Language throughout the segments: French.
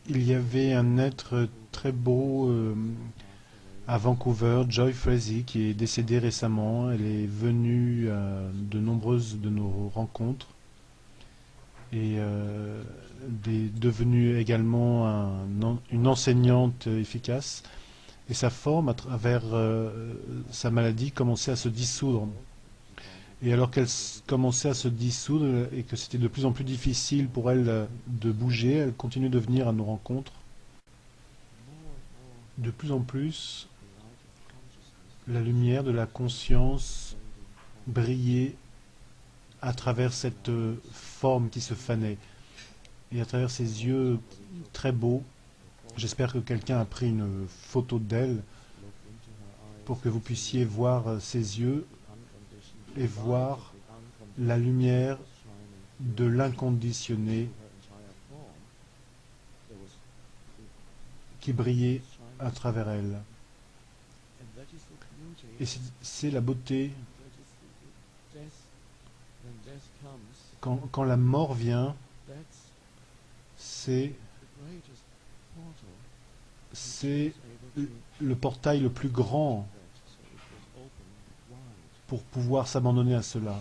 Il y avait un être très beau à Vancouver, Joy Frazee, qui est décédée récemment. Elle est venue à de nombreuses de nos rencontres et devenue également une enseignante efficace. Et sa forme, à travers sa maladie, commençait à se dissoudre. Et alors qu'elle commençait à se dissoudre et que c'était de plus en plus difficile pour elle de bouger, elle continue de venir à nos rencontres. De plus en plus, la lumière de la conscience brillait à travers cette forme qui se fanait et à travers ses yeux très beaux. J'espère que quelqu'un a pris une photo d'elle pour que vous puissiez voir ses yeux et voir la lumière de l'inconditionné qui brillait à travers elle. Et c'est la beauté quand la mort vient, c'est c'est le portail le plus grand pour pouvoir s'abandonner à cela.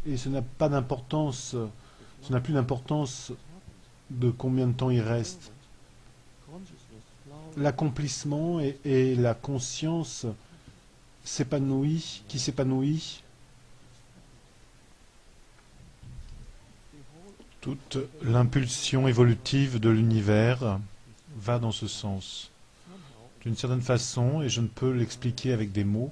Et ce n'a pas d'importance, ce n'a plus d'importance de combien de temps il reste. L'accomplissement et la conscience qui s'épanouit, toute l'impulsion évolutive de l'univers va dans ce sens. D'une certaine façon, et je ne peux l'expliquer avec des mots,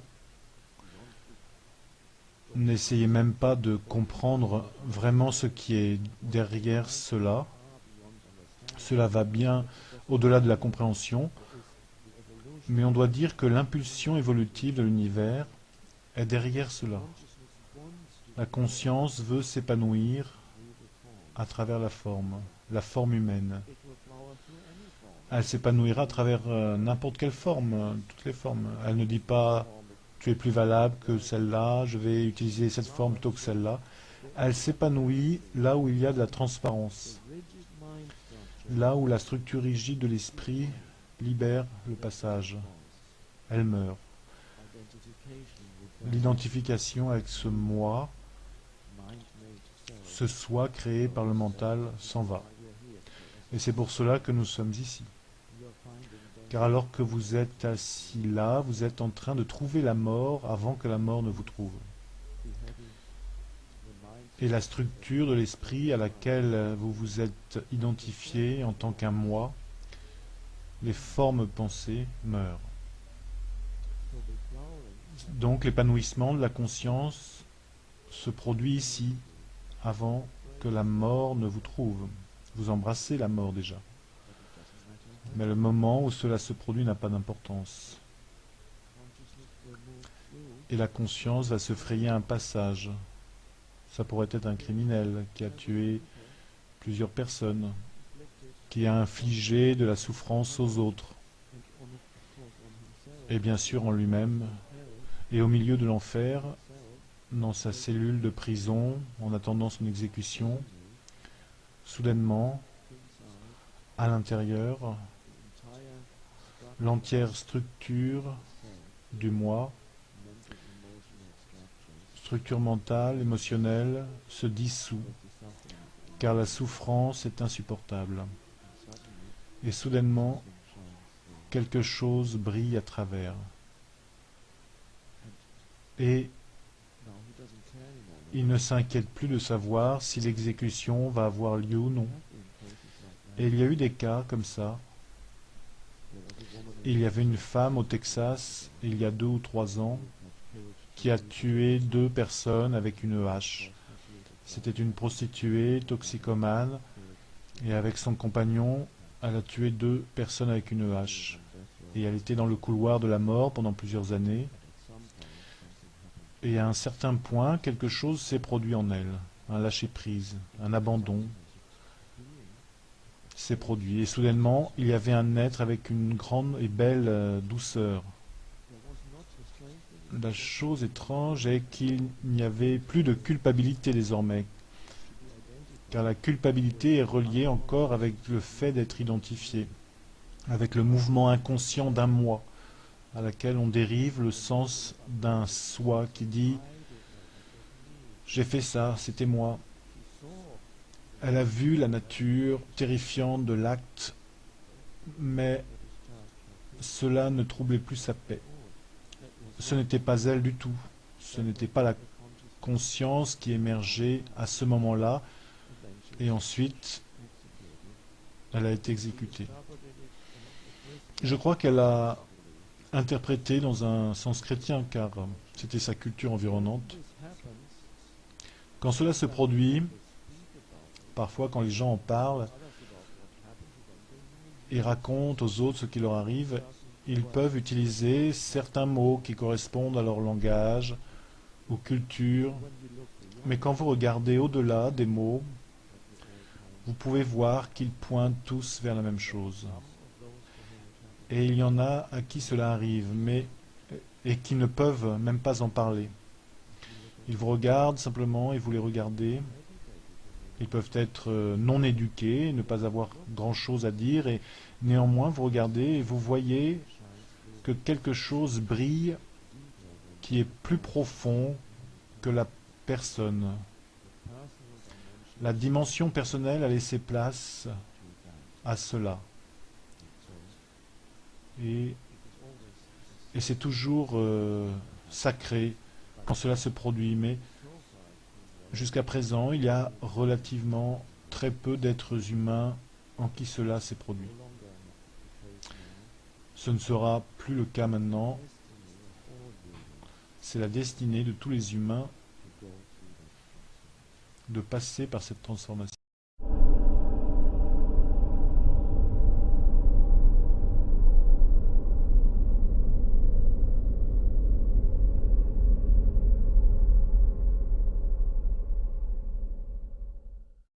n'essayez même pas de comprendre vraiment ce qui est derrière cela. Cela va bien au-delà de la compréhension, mais on doit dire que l'impulsion évolutive de l'univers est derrière cela. La conscience veut s'épanouir à travers la forme humaine. Elle s'épanouira à travers n'importe quelle forme, toutes les formes. Elle ne dit pas tu es plus valable que celle-là, je vais utiliser cette forme plutôt que celle-là. Elle s'épanouit là où il y a de la transparence, là où la structure rigide de l'esprit libère le passage. Elle meurt. L'identification avec ce moi, ce soi créé par le mental, s'en va. Et c'est pour cela que nous sommes ici. Car alors que vous êtes assis là, vous êtes en train de trouver la mort avant que la mort ne vous trouve. Et la structure de l'esprit à laquelle vous vous êtes identifié en tant qu'un moi, les formes pensées meurent. Donc l'épanouissement de la conscience se produit ici, avant que la mort ne vous trouve. Vous embrassez la mort déjà. Mais le moment où cela se produit n'a pas d'importance. Et la conscience va se frayer un passage. Ça pourrait être un criminel qui a tué plusieurs personnes, qui a infligé de la souffrance aux autres, et bien sûr en lui-même, et au milieu de l'enfer, dans sa cellule de prison, en attendant son exécution, soudainement, à l'intérieur, l'entière structure du moi, structure mentale, émotionnelle, se dissout, car la souffrance est insupportable. Et soudainement, quelque chose brille à travers. Et il ne s'inquiète plus de savoir si l'exécution va avoir lieu ou non. Et il y a eu des cas comme ça. Il y avait une femme au Texas, il y a 2 ou 3 ans, qui a tué 2 personnes avec une hache. C'était une prostituée toxicomane, et avec son compagnon, elle a tué 2 personnes avec une hache. Et elle était dans le couloir de la mort pendant plusieurs années. Et à un certain point, quelque chose s'est produit en elle. Un lâcher-prise, un abandon s'est produit. Et soudainement, il y avait un être avec une grande et belle douceur. La chose étrange est qu'il n'y avait plus de culpabilité désormais, car la culpabilité est reliée encore avec le fait d'être identifié, avec le mouvement inconscient d'un moi, à laquelle on dérive le sens d'un soi qui dit j'ai fait ça, c'était moi. Elle a vu la nature terrifiante de l'acte, mais cela ne troublait plus sa paix. Ce n'était pas elle du tout. Ce n'était pas la conscience qui émergeait à ce moment-là, et ensuite, elle a été exécutée. Je crois qu'elle a interprété dans un sens chrétien, car c'était sa culture environnante. Quand cela se produit, parfois quand les gens en parlent et racontent aux autres ce qui leur arrive, ils peuvent utiliser certains mots qui correspondent à leur langage, aux cultures, mais quand vous regardez au-delà des mots, vous pouvez voir qu'ils pointent tous vers la même chose. Et il y en a à qui cela arrive, et qui ne peuvent même pas en parler. Ils vous regardent simplement et vous les regardez. Ils peuvent être non éduqués, ne pas avoir grand-chose à dire, et néanmoins vous regardez et vous voyez que quelque chose brille qui est plus profond que la personne. La dimension personnelle a laissé place à cela. Et, et c'est toujours sacré quand cela se produit, mais jusqu'à présent, il y a relativement très peu d'êtres humains en qui cela s'est produit. Ce ne sera plus le cas maintenant. C'est la destinée de tous les humains de passer par cette transformation.